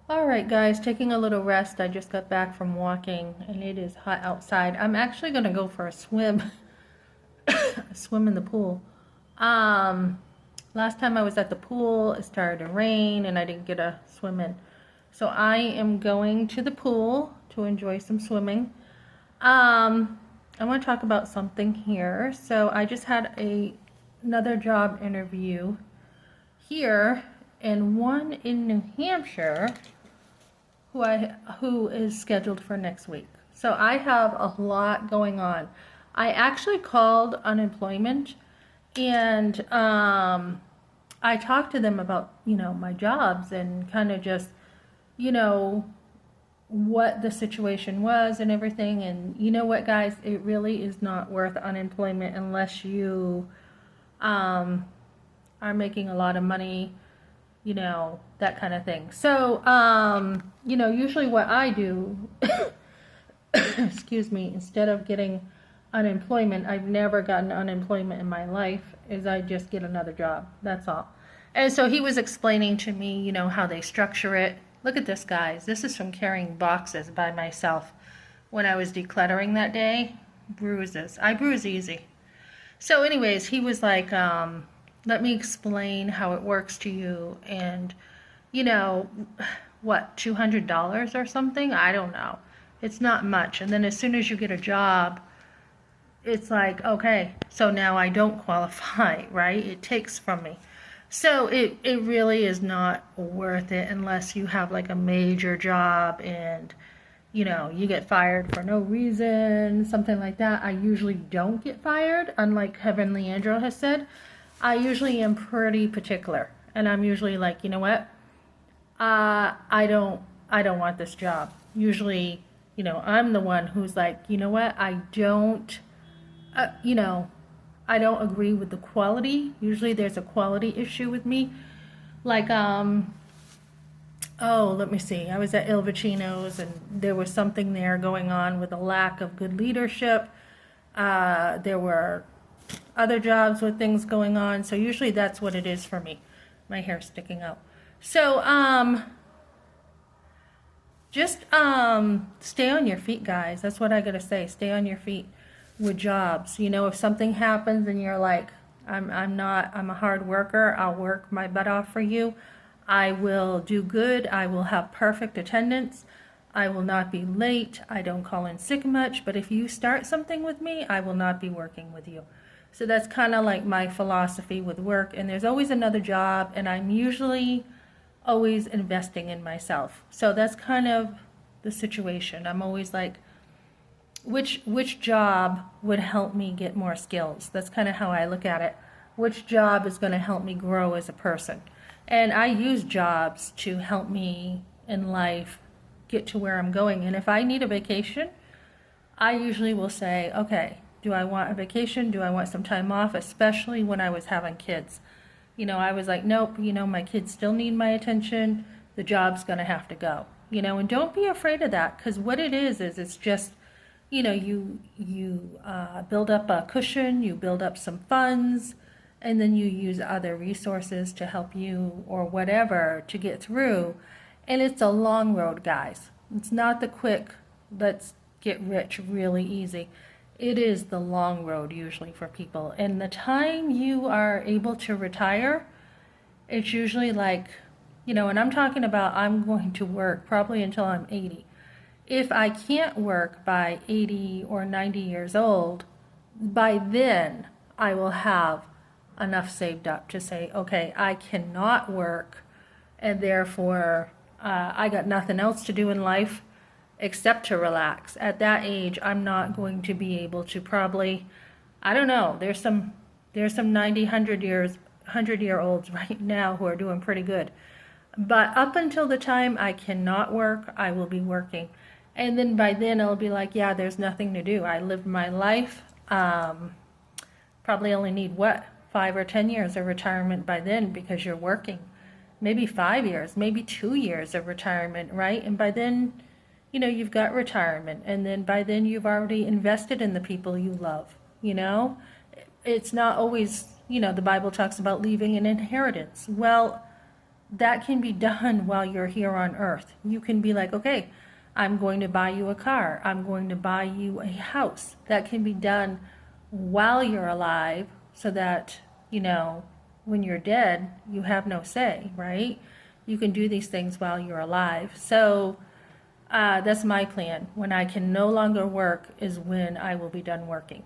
All right, guys, taking a little rest. I just got back from walking and it is hot outside. I'm actually going to go for a swim, swim in the pool. Um, Last time I was at the pool, it started to rain and I didn't get a swim in. So I am going to the pool to enjoy some swimming. Um, I want to talk about something here. So I just had another job interview here and one in New Hampshire who is scheduled for next week. So I have a lot going on. I actually called unemployment and I talked to them about, my jobs and kind of just, you know, what the situation was and everything. And you know what, guys, it really is not worth unemployment unless you um, are making a lot of money, that kind of thing. So, usually what I do, excuse me, instead of getting unemployment, I've never gotten unemployment in my life, is I just get another job. That's all. And so he was explaining to me, how they structure it. Look at this, guys. This is from carrying boxes by myself. When I was decluttering that day, bruises. I bruise easy. So anyways, he was like, let me explain how it works to you. And, what, $200 or something? I don't know. It's not much. And then as soon as you get a job, it's like, okay, so now I don't qualify, right? It takes from me. So it really is not worth it unless you have like a major job and, you get fired for no reason, something like that. I usually don't get fired, unlike Heaven Leandro has said. I usually am pretty particular. And I'm usually like, you know what? I don't want this job. Usually, I'm the one who's like, you know what? Uh, you know, I don't agree with the quality. Usually there's a quality issue with me. Like, oh, let me see. I was at Il Vicino's and there was something there going on with a lack of good leadership. There were other jobs with things going on. So usually that's what it is for me. My hair's sticking out. So, just stay on your feet, guys. That's what I gotta say. Stay on your feet with jobs. If something happens and you're like, I'm a hard worker, I'll work my butt off for you. I will do good. I will have perfect attendance. I will not be late. I don't call in sick much. But if you start something with me, I will not be working with you. So that's kind of like my philosophy with work. And there's always another job, and I'm usually always investing in myself. So that's kind of the situation. I'm always like, which job would help me get more skills? That's kind of how I look at it. Which job is going to help me grow as a person? And I use jobs to help me in life get to where I'm going. And if I need a vacation, I usually will say, okay, do I want a vacation? Do I want some time off? Especially when I was having kids. I was like, nope, my kids still need my attention. The job's going to have to go. And don't be afraid of that, because what it is it's just, you build up a cushion, you build up some funds, and then you use other resources to help you or whatever to get through. And it's a long road, guys. It's not the quick, let's get rich really easy. It is the long road usually for people. And the time you are able to retire, it's usually like, and I'm talking about I'm going to work probably until I'm 80. If I can't work by 80 or 90 years old, by then I will have enough saved up to say, okay, I cannot work, and therefore I got nothing else to do in life except to relax. At that age, I'm not going to be able to probably, I don't know, there's some 90, 100-year-olds right now who are doing pretty good. But up until the time I cannot work, I will be working. And then by then I'll be like, yeah, there's nothing to do. I lived my life. Probably only need 5 or 10 years of retirement by then, because you're working. Maybe 5 years, maybe 2 years of retirement, right? And by then, you've got retirement. And then by then you've already invested in the people you love, It's not always, the Bible talks about leaving an inheritance. Well, that can be done while you're here on earth. You can be like, okay, I'm going to buy you a car. I'm going to buy you a house. That can be done while you're alive so that, when you're dead, you have no say, right? You can do these things while you're alive. So that's my plan. When I can no longer work is when I will be done working.